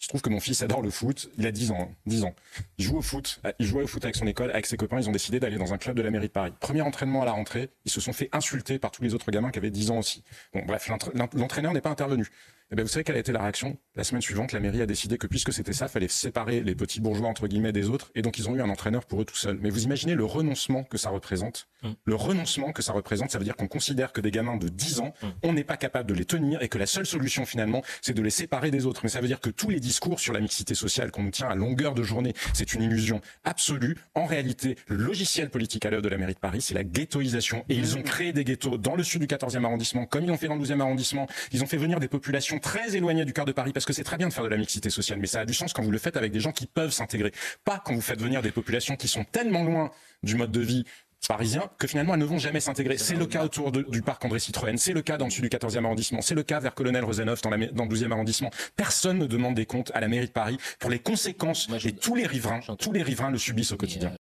se trouve que mon fils adore le foot, il a 10 ans, 10 ans. Il jouait au foot avec son école, avec ses copains, ils ont décidé d'aller dans un club de la mairie de Paris. Premier entraînement à la rentrée, ils se sont fait insulter par tous les autres gamins qui avaient 10 ans aussi. Bon bref, l'entraîneur n'est pas intervenu. Eh bien, vous savez quelle a été la réaction? La semaine suivante, la mairie a décidé que puisque c'était ça, fallait séparer les petits bourgeois entre guillemets des autres, et donc ils ont eu un entraîneur pour eux tout seuls. Mais vous imaginez le renoncement que ça représente? Le renoncement que ça représente, ça veut dire qu'on considère que des gamins de 10 ans, on n'est pas capable de les tenir et que la seule solution finalement, c'est de les séparer des autres. Mais ça veut dire que tous les discours sur la mixité sociale qu'on nous tient à longueur de journée, c'est une illusion absolue. En réalité, le logiciel politique à l'œuvre de la mairie de Paris, c'est la ghettoisation. Et ils ont créé des ghettos dans le sud du 14e arrondissement, comme ils l'ont fait dans le 12e arrondissement. Ils ont fait venir des populations très éloignées du cœur de Paris, parce que c'est très bien de faire de la mixité sociale, mais ça a du sens quand vous le faites avec des gens qui peuvent s'intégrer. Pas quand vous faites venir des populations qui sont tellement loin du mode de vie parisien que finalement elles ne vont jamais s'intégrer. C'est le cas autour du parc André Citroën, c'est le cas dans le sud du 14e arrondissement, c'est le cas vers Colonel Rosenhoff dans le 12e arrondissement. Personne ne demande des comptes à la mairie de Paris pour les conséquences, et tous les riverains le subissent au quotidien.